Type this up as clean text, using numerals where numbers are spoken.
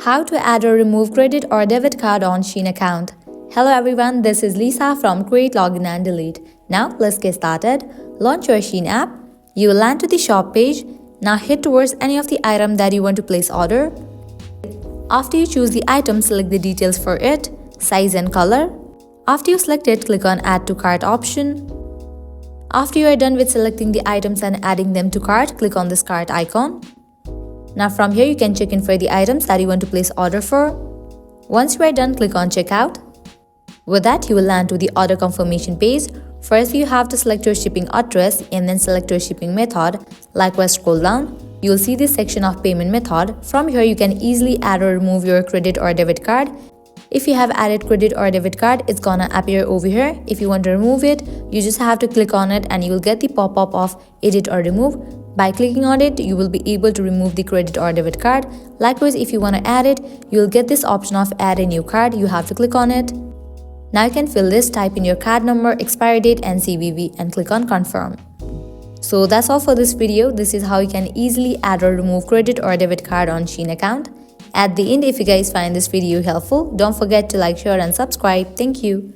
How to add or remove credit or debit card on Shein account. Hello everyone, this is Lisa from Create, Login and Delete. Now let's get started. Launch your Shein app. You will land to the shop page. Now head towards any of the item that you want to place order. After you choose the item, select the details for it, size and color. After you select it, click on Add to Cart option. After you are done with selecting the items and adding them to cart, click on this cart icon. Now from here, you can check in for the items that you want to place order for. Once you are done, click on Checkout. With that, you will land to the order confirmation page. First, you have to select your shipping address and then select your shipping method. Likewise, scroll down. You will see this section of payment method. From here, you can easily add or remove your credit or debit card. If you have added credit or debit card, it's gonna appear over here. If you want to remove it, you just have to click on it and you will get the pop-up of edit or remove. By clicking on it, you will be able to remove the credit or debit card. Likewise, if you want to add it, you will get this option of add a new card. You have to click on it. Now you can fill this, type in your card number, expiry date and CVV and click on confirm. So that's all for this video. This is how you can easily add or remove credit or debit card on Shein account. At the end, if you guys find this video helpful, don't forget to like, share and subscribe. Thank you.